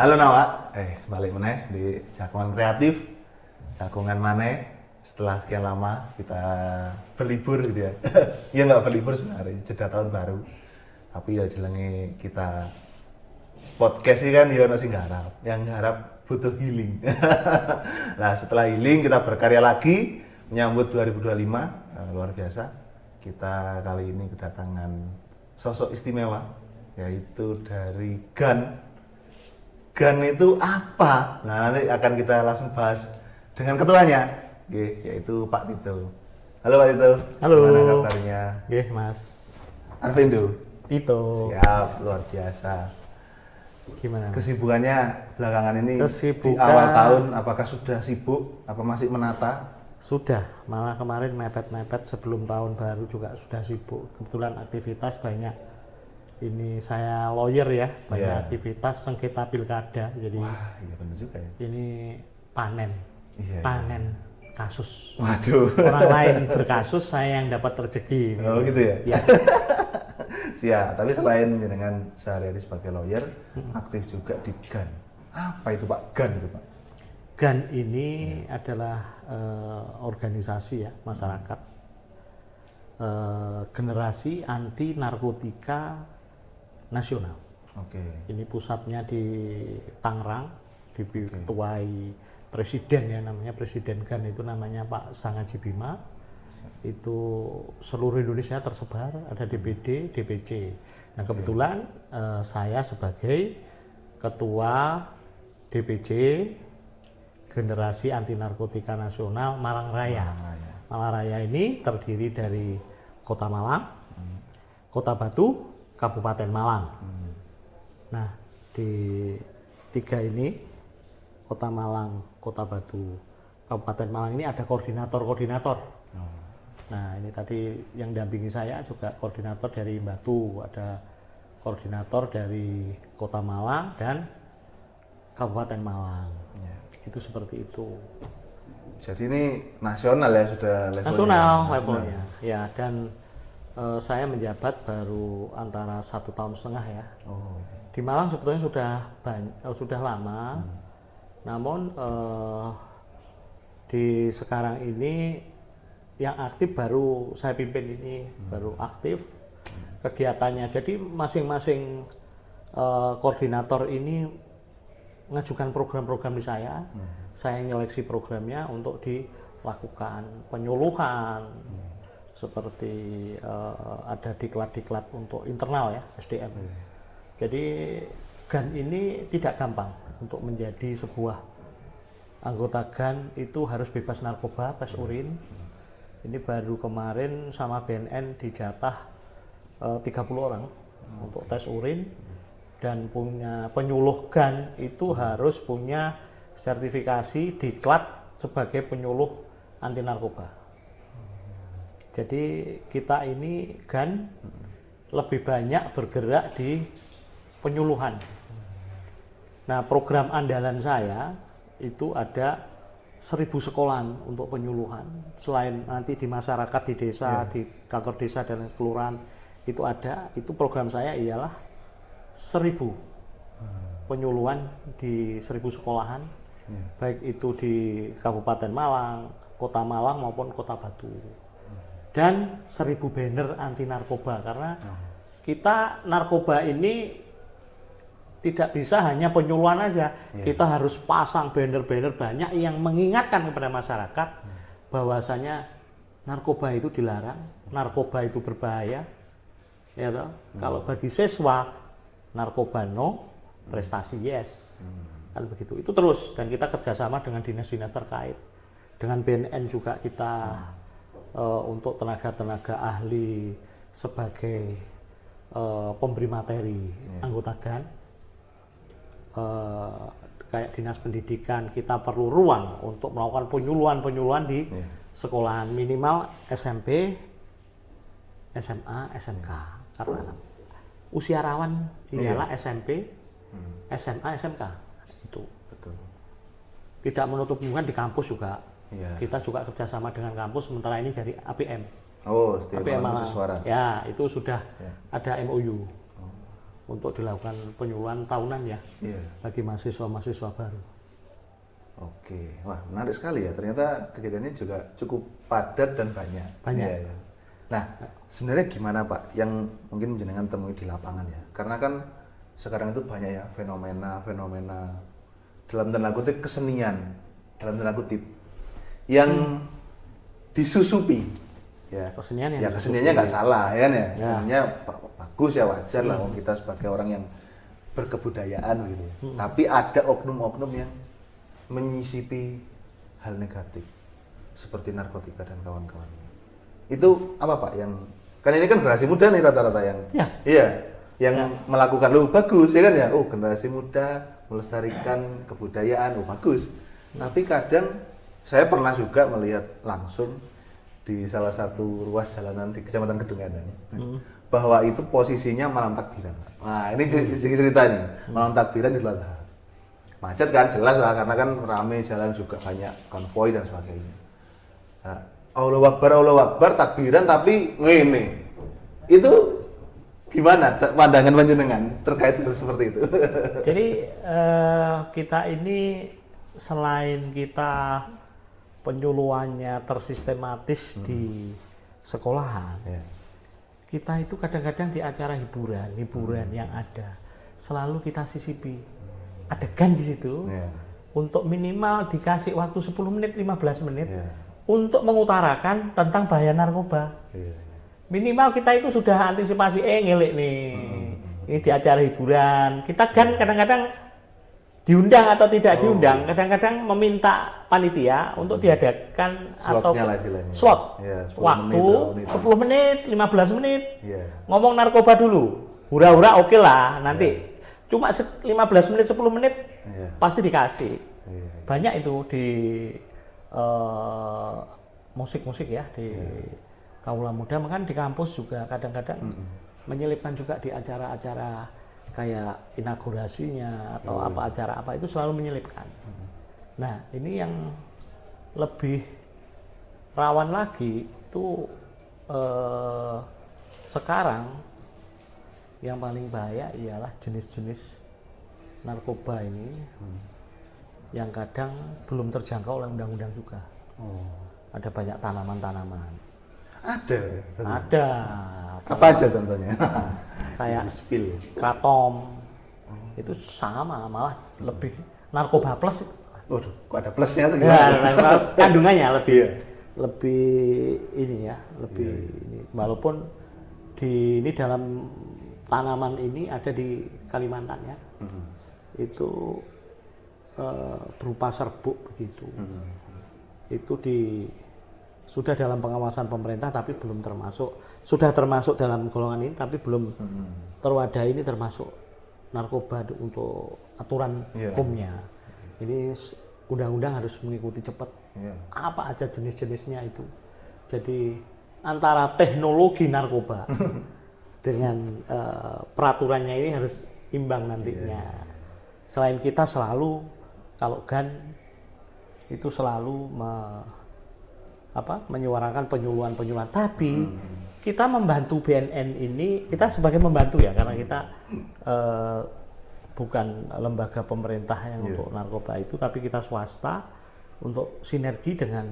Halo Nawa, balik meneh di Jagongan Kreatif, Jagongan maneh setelah sekian lama kita berlibur gitu ya. Ya nggak berlibur sebenarnya, jeda tahun baru. Tapi ya jelenge kita podcast ini kan ya ono sing nggarap, yang nggarap butuh healing. Nah setelah healing kita berkarya lagi menyambut 2025, luar biasa. Kita kali ini kedatangan sosok istimewa, yaitu dari GAN. GAN itu apa? Nah nanti akan kita langsung bahas dengan ketuanya, yaitu Pak Tito. Halo Pak Tito. Halo. Gimana kabarnya? Mas. Arvindo. Tito. Siap, luar biasa. Gimana? Kesibukannya belakangan ini di Kesibukan awal tahun, apakah sudah sibuk? Apa masih menata? Sudah, malah kemarin mepet-mepet sebelum tahun baru juga sudah sibuk. Kebetulan aktivitas banyak. Ini saya lawyer ya, banyak aktivitas sengketa pilkada. Jadi wah, iya benar juga ya. ini panen, panen kasus. Waduh. Orang lain berkasus, saya yang dapat rezeki. Oh gitu ya? Ya. Siap, tapi selain dengan sehari-hari sebagai lawyer, aktif juga di GAN. Apa itu Pak GAN itu Pak? GAN ini adalah organisasi ya masyarakat, generasi anti narkotika nasional. Oke. Ini pusatnya di Tangerang, diketuai presiden ya, namanya Presiden GAN itu namanya Pak Sangaji Bima. Itu seluruh Indonesia tersebar, ada DPD, DPC. Nah kebetulan saya sebagai ketua DPC Generasi Anti Narkotika Nasional Malang Raya. Malang Raya ini terdiri dari Kota Malang, Kota Batu, Kabupaten Malang. Nah di tiga ini, Kota Malang, Kota Batu, Kabupaten Malang ini ada koordinator-koordinator. Nah ini tadi yang dampingi saya juga koordinator dari Batu, ada koordinator dari Kota Malang dan Kabupaten Malang. Itu seperti itu. Jadi ini nasional ya, sudah levelnya? Levelnya. Ya, dan saya menjabat baru antara 1,5 tahun ya. Di Malang sebetulnya sudah lama, namun di sekarang ini yang aktif baru saya pimpin ini, baru aktif kegiatannya. Jadi masing-masing koordinator ini mengajukan program-program di saya nyeleksi programnya untuk dilakukan penyuluhan, seperti ada diklat-diklat untuk internal ya, SDM. Jadi GAN ini tidak gampang untuk menjadi sebuah anggota GAN, itu harus bebas narkoba, tes urin. Ini baru kemarin sama BNN dijatah 30 orang untuk tes urin, dan punya penyuluh GAN itu harus punya sertifikasi diklat sebagai penyuluh anti narkoba. Jadi kita ini GAN lebih banyak bergerak di penyuluhan. Nah program andalan saya itu ada 1.000 sekolahan untuk penyuluhan. Selain nanti di masyarakat, di desa, di kantor desa dan kelurahan itu ada, itu program saya ialah 1.000 penyuluhan di 1.000 sekolahan, baik itu di Kabupaten Malang, Kota Malang maupun Kota Batu. Dan 1.000 banner anti narkoba, karena kita narkoba ini tidak bisa hanya penyuluhan aja, kita harus pasang banner-banner banyak yang mengingatkan kepada masyarakat bahwasanya narkoba itu dilarang, narkoba itu berbahaya, ya toh? Kalau bagi siswa narkoba no, prestasi yes, kan begitu. Itu terus, dan kita kerjasama dengan dinas-dinas terkait, dengan BNN juga kita untuk tenaga-tenaga ahli sebagai pemberi materi anggota GAN, kayak dinas pendidikan kita perlu ruang untuk melakukan penyuluhan di sekolahan minimal SMP, SMA, SMK, karena usia rawan ialah SMP, SMA, SMK itu. Betul. Tidak menutup kemungkinan di kampus juga. Kita juga kerjasama dengan kampus, sementara ini dari APM. Oh, APM Malang. Suara. Ya, itu sudah ada MOU. untuk dilakukan penyuluhan tahunan ya Iya. bagi mahasiswa-mahasiswa baru. Oke, wah menarik sekali ya. Ternyata kegiatannya juga cukup padat dan banyak. Banyak. Iya, iya. Nah, sebenarnya gimana Pak yang mungkin jenengan temui di lapangan ya? Karena kan sekarang itu banyak ya fenomena dalam tanda kutip kesenian, dalam tanda kutip yang disusupi. Ya, Kesenian yang ya disusupi. keseniannya nggak salah ya kan ya. Ya. Keseniannya bagus ya, wajar lah wong kita sebagai orang yang berkebudayaan gitu ya. Tapi ada oknum-oknum yang menyisipi hal negatif seperti narkotika dan kawan-kawannya. Itu apa Pak yang kan ini kan generasi muda nih rata-rata yang Ya. iya yang melakukan lo bagus ya kan ya. Oh, generasi muda melestarikan kebudayaan, oh bagus. Tapi kadang saya pernah juga melihat langsung di salah satu ruas jalanan di Kecamatan Kedunganan bahwa itu posisinya malam takbiran. Nah, ini ceritanya. Malam takbiran di Idul Adha. Macet kan jelas lah karena kan rame jalan juga banyak konvoy dan sebagainya. Nah, Allahu Akbar takbiran tapi ngene. Itu gimana pandangan panjenengan terkait hal seperti itu? Jadi kita ini selain kita penyuluhannya tersistematis di sekolahan, kita itu kadang-kadang di acara hiburan yang ada selalu kita sisipi adegan di situ untuk minimal dikasih waktu 10 menit, 15 menit untuk mengutarakan tentang bahaya narkoba. Minimal kita itu sudah antisipasi, ngelik nih, ini di acara hiburan. Kita kan kadang-kadang diundang atau tidak diundang, kadang-kadang meminta panitia untuk diadakan atau slot Ya, 10 waktu menit, 10 menit, 15 menit, Iya. ngomong narkoba dulu, hura-hura oke lah, nanti cuma 15 menit, 10 menit pasti dikasih. Banyak itu di musik-musik ya, di kaula muda, kan di kampus juga kadang-kadang menyelipkan juga di acara-acara kayak inaugurasinya atau apa acara apa itu selalu menyelipkan. Nah, ini yang lebih rawan lagi itu sekarang yang paling bahaya ialah jenis-jenis narkoba ini yang kadang belum terjangkau oleh undang-undang juga. Ada banyak tanaman-tanaman. Ada. Ada. Apa aja contohnya? Kayak Spill. kratom. Itu sama, malah lebih narkoba plus. Waduh, kok ada plusnya tuh Ya, gimana? kandungannya lebih Iya. lebih ini ya, lebih ini. Walaupun ini dalam tanaman ini ada di Kalimantan ya. Itu berupa serbuk begitu. Itu sudah dalam pengawasan pemerintah tapi belum termasuk, sudah termasuk dalam golongan ini tapi belum terwadahi ini termasuk narkoba untuk aturan hukumnya. Ini undang-undang harus mengikuti cepat. Apa aja jenis-jenisnya itu. Jadi antara teknologi narkoba dengan peraturannya ini harus imbang nantinya. Selain kita selalu kalau GAN itu selalu menyuarakan penyuluhan, tapi kita membantu BNN ini, kita sebagai membantu ya, karena kita bukan lembaga pemerintah yang untuk narkoba itu, tapi kita swasta untuk sinergi dengan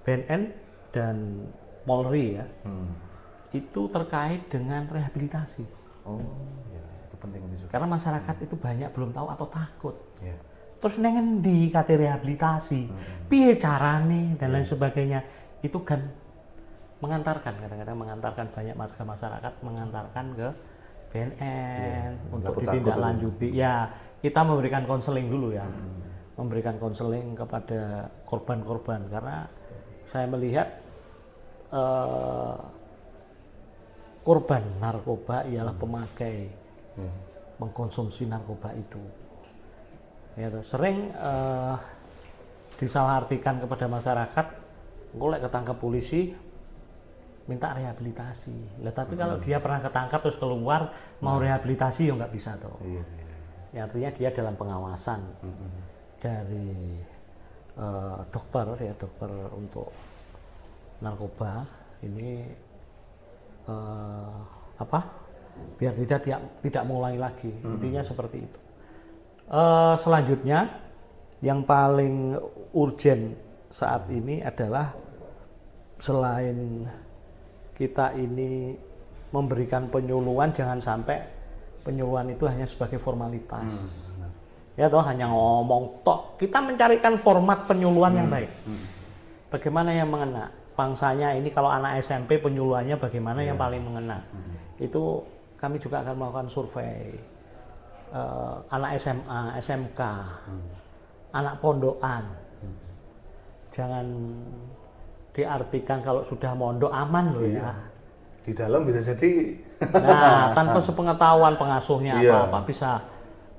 BNN dan Polri ya. Itu terkait dengan rehabilitasi. Oh, ya, itu penting juga. Karena masyarakat itu banyak belum tahu atau takut. Terus neng endi kate rehabilitasi, piye carane dan lain sebagainya. Itu kan kadang-kadang mengantarkan banyak masyarakat mengantarkan ke BNN untuk ditindaklanjuti. Ya, kita memberikan konseling dulu ya. Memberikan konseling kepada korban-korban karena saya melihat korban narkoba ialah pemakai mengkonsumsi narkoba itu. Ya, sering disalahartikan kepada masyarakat, golek ketangkap polisi minta rehabilitasi. Lah tapi kalau dia pernah ketangkap terus keluar mau rehabilitasi ya nggak bisa toh. Ya, artinya dia dalam pengawasan dari dokter untuk narkoba ini biar tidak mengulangi lagi. Intinya seperti itu. Selanjutnya yang paling urgent saat ini adalah selain kita ini memberikan penyuluhan, jangan sampai penyuluhan itu hanya sebagai formalitas. Ya toh, hanya ngomong tok. Kita mencarikan format penyuluhan yang baik. Bagaimana yang mengena? Bangsanya ini kalau anak SMP penyuluhannya bagaimana yang paling mengena? Itu kami juga akan melakukan survei. Anak SMA, SMK, anak pondokan. Jangan diartikan kalau sudah mondok aman loh ya. Di dalam bisa jadi. Nah, tanpa sepengetahuan pengasuhnya apa-apa bisa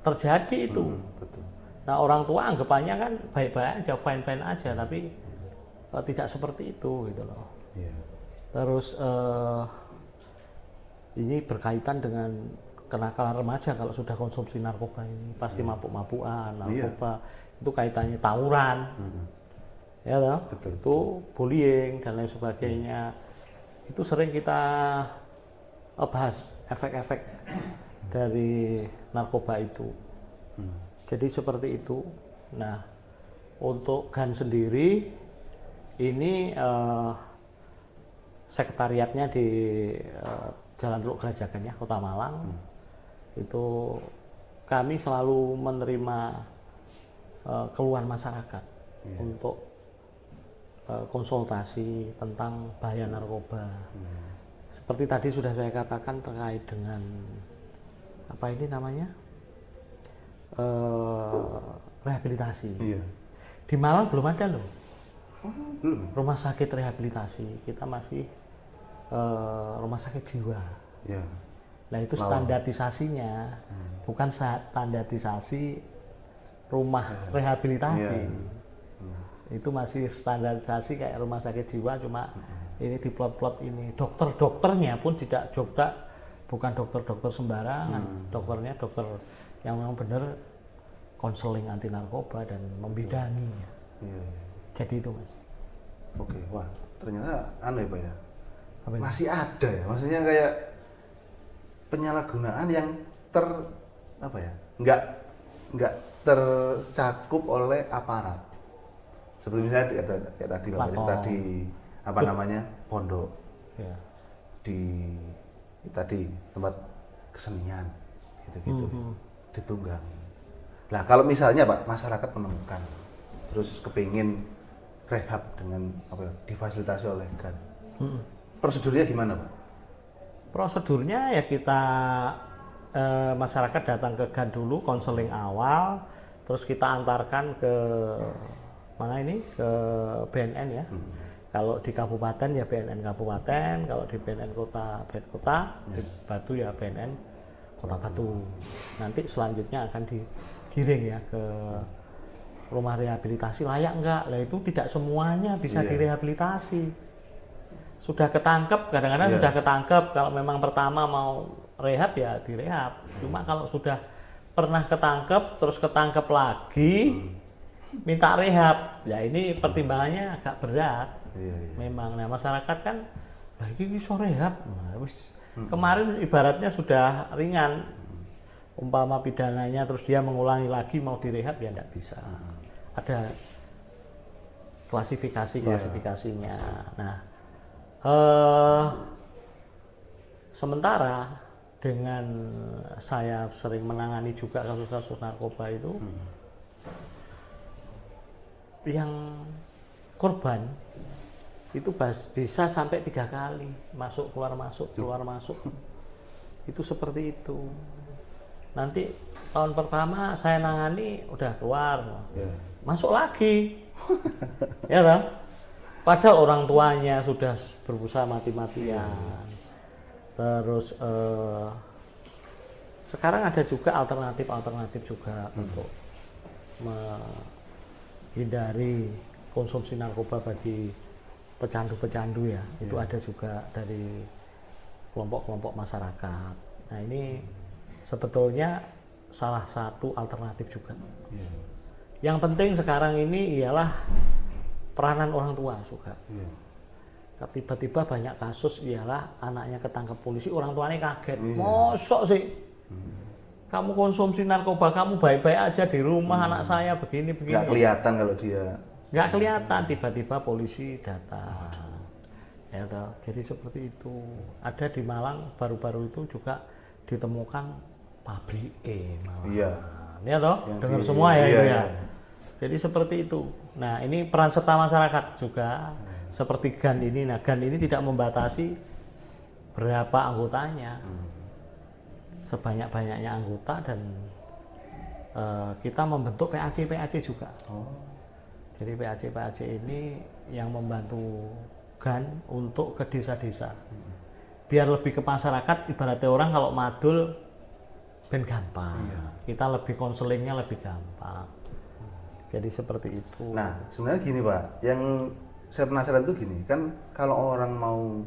terjadi itu. Betul. Nah, orang tua anggapannya kan baik-baik aja, fine-fine aja, tapi tidak seperti itu gitu loh. Terus ini berkaitan dengan kenakalan remaja kalau sudah konsumsi narkoba ini pasti mabuk-mabukan, narkoba itu kaitannya tawuran, ya toh? Betul. Itu bullying dan lain sebagainya. Itu sering kita bahas efek-efek dari narkoba itu. Jadi seperti itu. Nah, untuk GAN sendiri ini sekretariatnya di Jalan Teluk Gerajagan ya, Kota Malang. Itu kami selalu menerima keluhan masyarakat untuk konsultasi tentang bahaya narkoba. Seperti tadi sudah saya katakan terkait dengan apa ini namanya rehabilitasi. Di Malang belum ada loh. Belum. Rumah sakit rehabilitasi, kita masih rumah sakit jiwa. Nah itu standarisasinya bukan standarisasi rumah rehabilitasi. Itu masih standarisasi kayak rumah sakit jiwa, cuma ini di plot-plot ini. Dokter-dokternya pun tidak bukan dokter-dokter sembarangan. Dokternya dokter yang memang benar konseling anti narkoba dan membidangi. Jadi itu Mas. Oke, wah ternyata aneh Pak ya. Apa itu? Masih ada ya, maksudnya kayak penyalahgunaan yang nggak tercakup oleh aparat. Seperti misalnya kayak tadi Bapak cerita di apa namanya pondok, di tadi tempat kesenian, gitu-gitu, ditunggangi. Nah kalau misalnya Pak masyarakat menemukan, terus kepingin rehab dengan difasilitasi oleh GAN, prosedurnya gimana Pak? Prosedurnya ya kita masyarakat datang ke GAN dulu, konseling awal, terus kita antarkan ke mana ini, ke BNN ya. Kalau di kabupaten ya BNN kabupaten, kalau di BNN kota, di Batu ya BNN Kota Batu. Nanti selanjutnya akan digiring ya ke rumah rehabilitasi layak enggak. Lah itu tidak semuanya bisa direhabilitasi. Sudah ketangkep, kadang-kadang sudah ketangkep. Kalau memang pertama mau rehab ya direhab. Cuma kalau sudah pernah ketangkep, terus ketangkep lagi, minta rehab, ya ini pertimbangannya agak berat. Memang, nah masyarakat kan, nah ini bisa rehab. Nah, kemarin ibaratnya sudah ringan, umpama pidananya, terus dia mengulangi lagi mau direhab ya tidak bisa. Ada klasifikasinya. Nah, sementara dengan saya sering menangani juga kasus-kasus narkoba itu, yang korban itu bisa sampai 3 kali masuk keluar masuk itu seperti itu. Nanti tahun pertama saya nangani udah keluar, masuk lagi, ya kan? Padahal orang tuanya sudah berusaha mati-matian. Terus sekarang ada juga alternatif juga untuk menghindari konsumsi narkoba bagi pecandu-pecandu ya. Itu ada juga dari kelompok-kelompok masyarakat. Nah ini sebetulnya salah satu alternatif juga. Yang penting sekarang ini ialah peranan orang tua juga. tiba-tiba banyak kasus ialah anaknya ketangkep polisi, orang tuanya kaget. Mosok sih? Kamu konsumsi narkoba, kamu baik-baik aja di rumah, anak saya begini-begini. Nggak kelihatan kalau dia. Nggak kelihatan, tiba-tiba polisi datang. Ya toh, jadi seperti itu. Ada di Malang baru-baru itu juga ditemukan pabrik malah. Iya. Ya toh, dengar semua ya itu ya. Jadi seperti itu. Nah, ini peran serta masyarakat juga seperti GAN ini. Nah, GAN ini tidak membatasi berapa anggotanya. Sebanyak-banyaknya anggota dan kita membentuk PAC juga. Jadi PAC ini yang membantu GAN untuk ke desa-desa. Biar lebih ke masyarakat, ibaratnya orang kalau madul ben gampang. Kita lebih konselingnya lebih gampang. Jadi seperti itu. Nah, sebenarnya gini Pak, yang saya penasaran tuh gini, kan kalau orang mau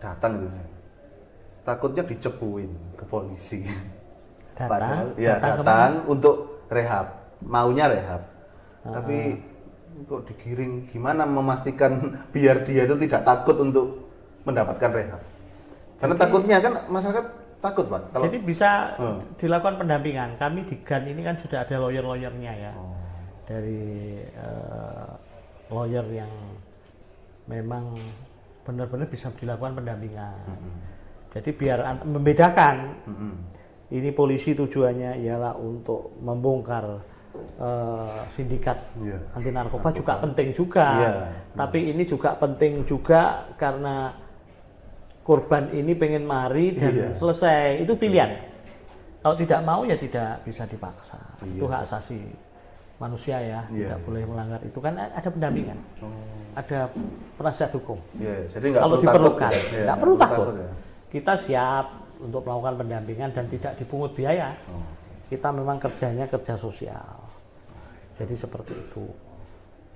datang gitu, takutnya dicepuin ke polisi. Datang untuk rehab, maunya rehab. Tapi kok digiring, gimana memastikan biar dia itu tidak takut untuk mendapatkan rehab? Karena takutnya kan masyarakat takut Pak. Kalau jadi bisa dilakukan pendampingan. Kami di GAN ini kan sudah ada lawyer-lawyernya ya. Dari lawyer yang memang benar-benar bisa dilakukan pendampingan. Jadi biar membedakan. Ini polisi tujuannya ialah untuk membongkar sindikat anti narkoba juga penting juga. Tapi ini juga penting juga karena korban ini pengen mari dan selesai. Itu pilihan. Kalau tidak mau ya tidak bisa dipaksa. Itu hak asasi manusia ya, tidak boleh melanggar itu kan ada pendampingan, ada penasihat hukum. Jadi kalau diperlukan, nggak perlu takut. Ya. Kita siap untuk melakukan pendampingan dan tidak dipungut biaya. Kita memang kerjanya kerja sosial. Jadi seperti itu.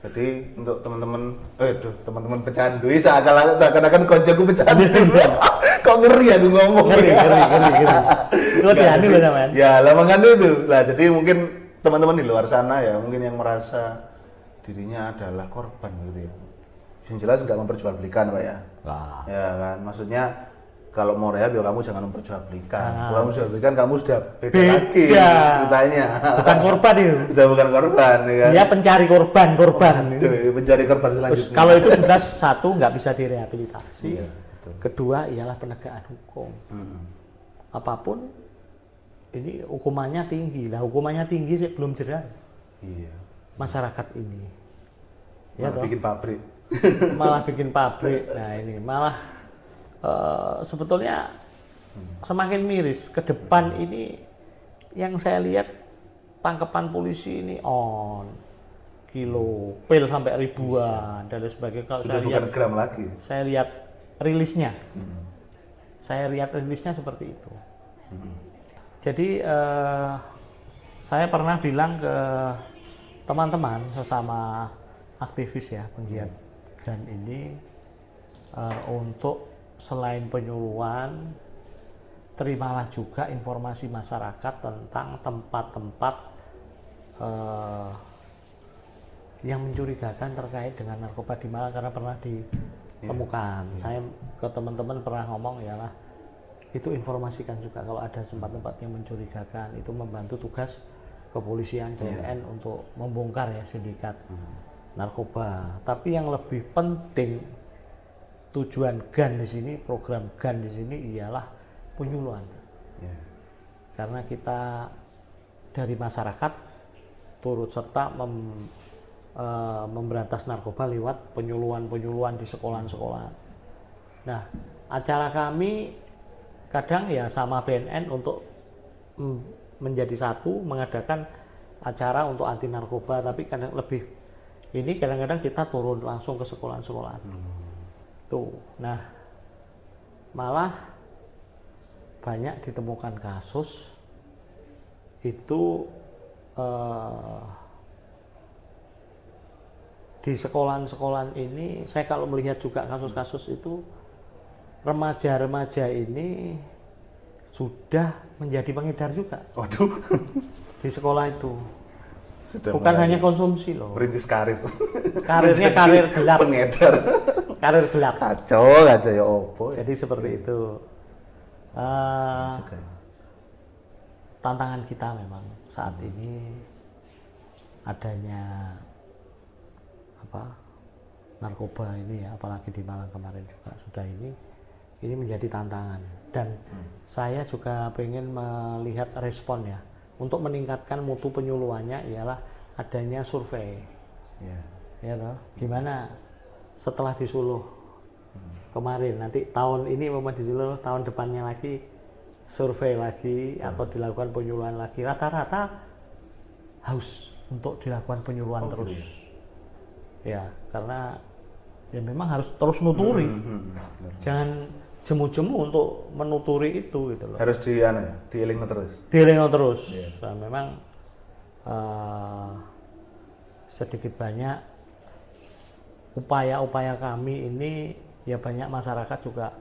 Jadi untuk teman-teman pecandu, seakan-akan koncoku pecandu. Kok ngeri aku ngomong. Ngeri. Itu dianu loh namanya. Ya, lah makanya itu. Lah jadi mungkin teman-teman di luar sana ya, mungkin yang merasa dirinya adalah korban gitu ya. Yang jelas nggak memperjualbelikan Pak ya. Ya kan, maksudnya kalau mau rehab ya kamu jangan memperjualbelikan. Kalau kamu memperjualbelikan kamu sudah beda lagi ceritanya. Bukan korban itu. Sudah bukan korban ya kan. Dia pencari korban. Mencari korban selanjutnya. Kalau itu sudah satu nggak bisa direhabilitasi. Kedua ialah penegakan hukum. Apapun ini hukumannya tinggi. Lah hukumannya tinggi sih belum jelas. Masyarakat ini. Malah bikin pabrik. Malah bikin pabrik. Nah ini malah sebetulnya semakin miris ke depan ini. Yang saya lihat tangkapan polisi ini kilo, pil sampai ribuan dan sebagainya. Kalau sudah saya bukan lihat gram lagi. Saya lihat rilisnya. Saya lihat rilisnya seperti itu. Jadi saya pernah bilang ke teman-teman sesama aktivis ya penggiat GAN ini untuk selain penyuluhan, terimalah juga informasi masyarakat tentang tempat-tempat yang mencurigakan terkait dengan narkoba di Malang karena pernah ditemukan. Saya ke teman-teman pernah ngomong ialah itu informasikan juga kalau ada tempat-tempat yang mencurigakan, itu membantu tugas kepolisian BNN untuk membongkar ya sindikat narkoba. Tapi yang lebih penting tujuan GAN di sini, program GAN di sini ialah penyuluhan. Karena kita dari masyarakat turut serta memberantas narkoba lewat penyuluhan di sekolah-sekolah. Nah, acara kami kadang ya sama BNN untuk menjadi satu mengadakan acara untuk anti narkoba, tapi kadang-kadang kita turun langsung ke sekolah-sekolah. Tuh, nah malah banyak ditemukan kasus itu di sekolah-sekolah ini. Saya kalau melihat juga kasus-kasus itu remaja-remaja ini sudah menjadi pengedar juga. Waduh. Di sekolah itu. Sudah bukan hanya konsumsi loh. Merintis karir. Karirnya karir gelap. Pengedar. karir gelap. Kacau ya opo. Jadi seperti itu. Suka ya. Tantangan kita memang saat ini adanya narkoba ini ya, apalagi di Malang kemarin juga sudah ini menjadi tantangan. Dan saya juga pengen melihat respon ya, untuk meningkatkan mutu penyuluhannya ialah adanya survei. Ya toh, gimana setelah disuluh kemarin, nanti tahun ini mau disuluh, tahun depannya lagi survei lagi atau dilakukan penyuluhan lagi. Rata-rata haus untuk dilakukan penyuluhan terus. Ya, karena ya memang harus terus nuturi. Jangan jemu-jemu untuk menuturi itu gitu loh. Harus diiling terus. Diiling terus. Nah, memang sedikit banyak upaya-upaya kami ini ya banyak masyarakat juga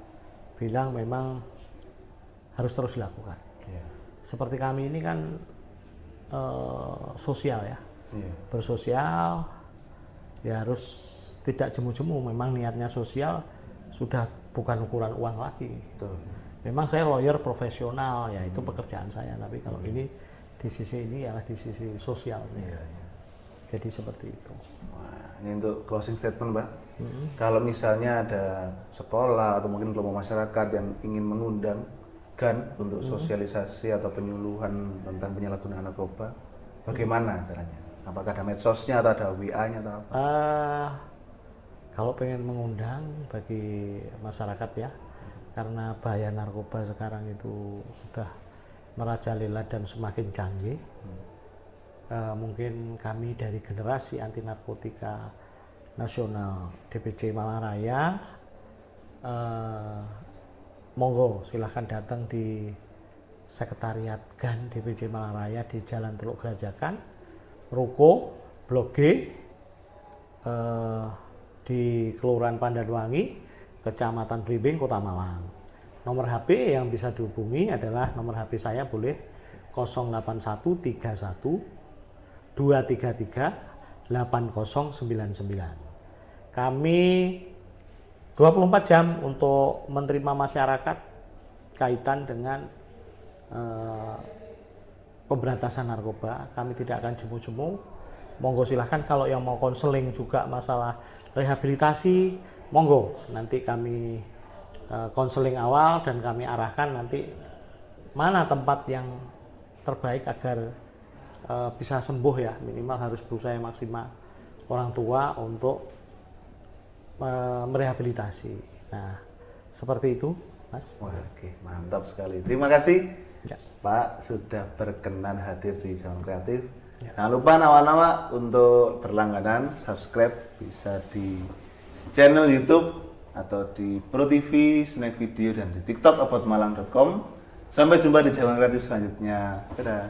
bilang memang harus terus dilakukan. Seperti kami ini kan sosial ya, bersosial ya harus tidak jemu-jemu. Memang niatnya sosial, sudah bukan ukuran uang lagi. Memang saya lawyer profesional ya, itu pekerjaan saya, tapi kalau ini di sisi ini adalah di sisi sosialnya. Jadi seperti itu. Wah, ini untuk closing statement, Mbak. Kalau misalnya ada sekolah atau mungkin kelompok masyarakat yang ingin mengundang GAN untuk sosialisasi atau penyuluhan tentang penyalahgunaan narkoba, bagaimana caranya? Apakah ada medsosnya atau ada WA-nya atau apa? Kalau pengen mengundang bagi masyarakat ya, karena bahaya narkoba sekarang itu sudah merajalela dan semakin canggih. Mungkin kami dari generasi anti narkotika nasional DPC Malang Raya, monggo silahkan datang di sekretariat GAN DPC Malang Raya di Jalan Teluk Gerajakan, Ruko, Blok G, di Kelurahan Pandanwangi, Kecamatan Blimbing, Kota Malang. Nomor HP yang bisa dihubungi adalah nomor HP saya boleh 08131 233 8099. Kami 24 jam untuk menerima masyarakat kaitan dengan pemberantasan narkoba. Kami tidak akan jemu-jemu. Monggo silahkan, kalau yang mau konseling juga masalah rehabilitasi, monggo. Nanti kami konseling awal dan kami arahkan nanti mana tempat yang terbaik agar bisa sembuh ya. Minimal harus berusaha maksimal orang tua untuk merehabilitasi. Nah, seperti itu, Mas. Wah, oke, mantap sekali. Terima kasih, Ya. Pak, sudah berkenan hadir di Jalan Kreatif. Jangan lupa nawa-nawa untuk berlangganan, subscribe bisa di channel YouTube atau di Pro TV, Snack Video, dan di TikTok aboutmalang.com. Sampai jumpa di Jalan Kreatif selanjutnya. Dadah.